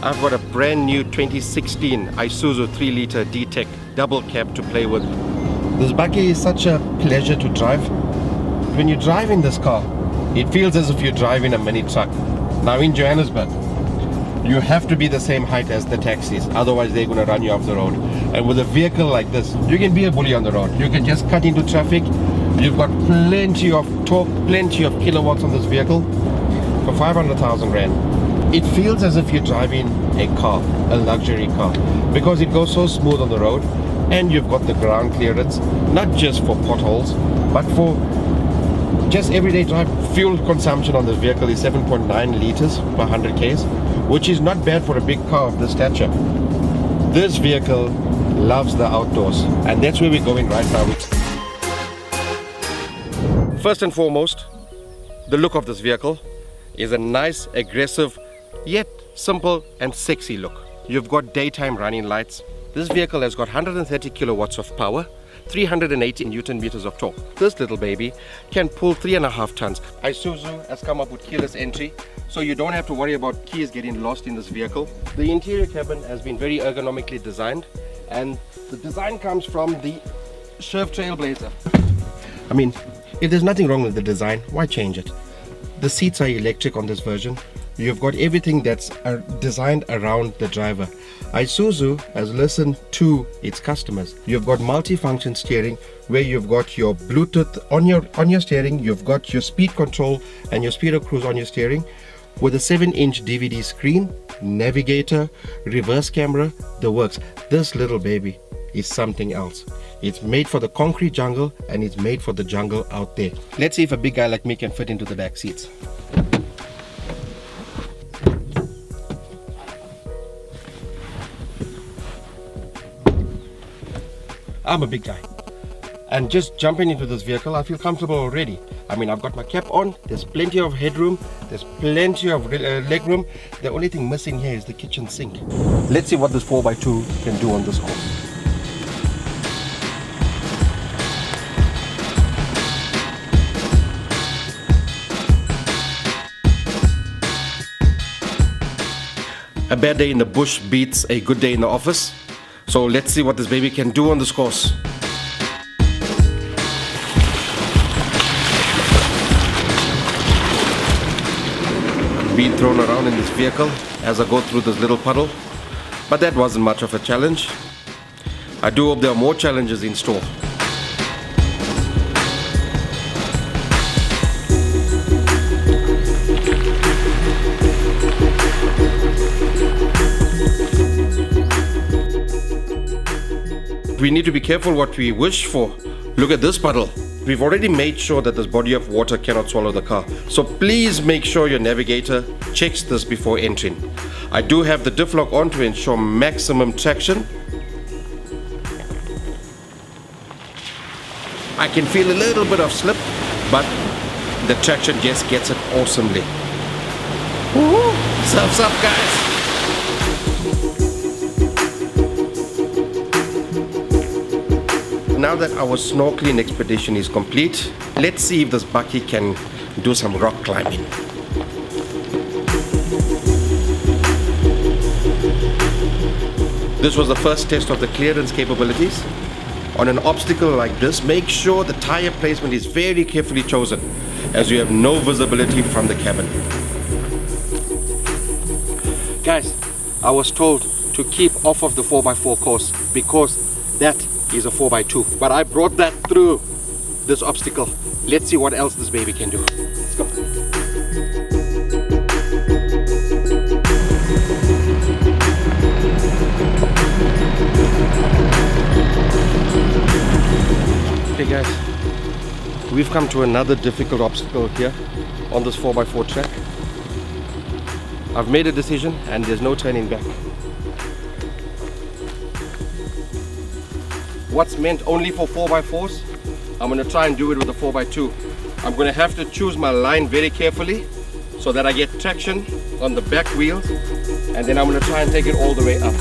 I've got a brand new 2016 Isuzu 3-liter D-Tech double cab to play with. This bakkie is such a pleasure to drive. When you drive in this car, it feels as if you're driving a mini truck. Now in Johannesburg, you have to be the same height as the taxis, otherwise they're going to run you off the road. And with a vehicle like this, you can be a bully on the road. You can just cut into traffic. You've got plenty of torque, plenty of kilowatts on this vehicle for 500,000 Rand. It feels as if you're driving a car, a luxury car, because it goes so smooth on the road, and you've got the ground clearance, not just for potholes, but for just everyday drive. Fuel consumption on this vehicle is 7.9 liters per 100 k's, which is not bad for a big car of this stature. This vehicle loves the outdoors, and that's where we're going right now. First and foremost, the look of this vehicle is a nice, aggressive, yet simple and sexy look. You've got daytime running lights. This vehicle has got 130 kilowatts of power, 380 Newton meters of torque. This little baby can pull 3.5 tons. Isuzu has come up with keyless entry, so you don't have to worry about keys getting lost in this vehicle. The interior cabin has been very ergonomically designed, and the design comes from the Chevy Trailblazer. I mean, if there's nothing wrong with the design, why change it? The seats are electric on this version. You've got everything that's designed around the driver. Isuzu has listened to its customers. You've got multi-function steering, where you've got your Bluetooth on your steering, you've got your speed control and your speed of cruise on your steering, with a 7-inch DVD screen, navigator, reverse camera, the works. This little baby is something else. It's made for the concrete jungle, and it's made for the jungle out there. Let's see if a big guy like me can fit into the back seats. I'm a big guy, and just jumping into this vehicle, I feel comfortable already. I mean, I've got my cap on, there's plenty of headroom, there's plenty of leg room. The only thing missing here is the kitchen sink. Let's see what this 4x2 can do on this course. A bad day in the bush beats a good day in the office. So let's see what this baby can do on this course. Being thrown around in this vehicle as I go through this little puddle, but that wasn't much of a challenge. I do hope there are more challenges in store. We need to be careful what we wish for. Look at this puddle. We've already made sure that this body of water cannot swallow the car. So please make sure your navigator checks this before entering. I do have the diff lock on to ensure maximum traction. I can feel a little bit of slip, but the traction just gets it awesomely. Woohoo! Surf's up, guys! Now that our snorkeling expedition is complete, let's see if this bakkie can do some rock climbing. This was the first test of the clearance capabilities. On an obstacle like this, make sure the tire placement is very carefully chosen, as you have no visibility from the cabin. Guys, I was told to keep off of the 4x4 course because that is a 4x2, but I brought that through this obstacle. Let's see what else this baby can do. Let's go. Okay guys, we've come to another difficult obstacle here on this 4x4 track. I've made a decision and there's no turning back. What's meant only for 4x4s, I'm going to try and do it with a 4x2. I'm going to have to choose my line very carefully so that I get traction on the back wheels, and then I'm going to try and take it all the way up.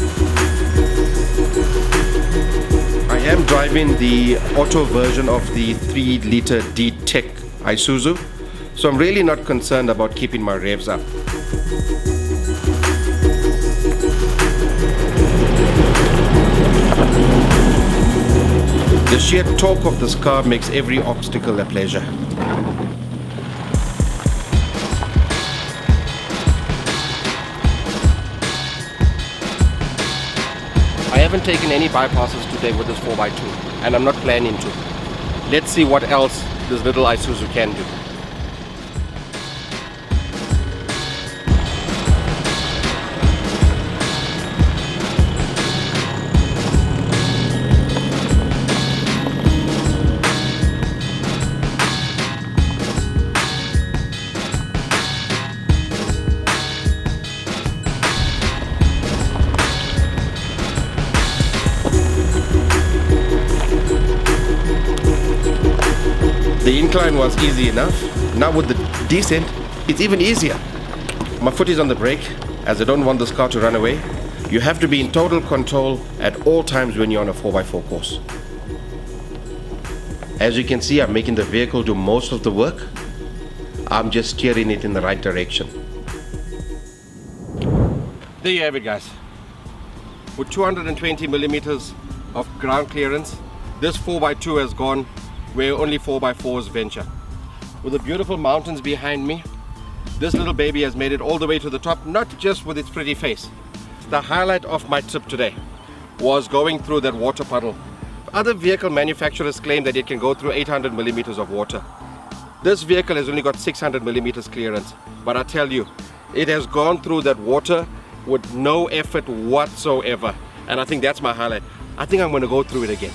I am driving the auto version of the 3-liter D-Tech Isuzu, so I'm really not concerned about keeping my revs up. The sheer torque of this car makes every obstacle a pleasure. I haven't taken any bypasses today with this 4x2, and I'm not planning to. Let's see what else this little Isuzu can do. The incline was easy enough. Now with the descent, it's even easier. My foot is on the brake as I don't want this car to run away. You have to be in total control at all times when you're on a 4x4 course. As you can see, I'm making the vehicle do most of the work. I'm just steering it in the right direction. There you have it, guys. With 220 millimeters of ground clearance, this 4x2 has gone where only 4x4s venture. With the beautiful mountains behind me, this little baby has made it all the way to the top, not just with its pretty face. The highlight of my trip today was going through that water puddle. Other vehicle manufacturers claim that it can go through 800 millimeters of water. This vehicle has only got 600 millimeters clearance, but I tell you, it has gone through that water with no effort whatsoever. And I think that's my highlight. I think I'm going to go through it again.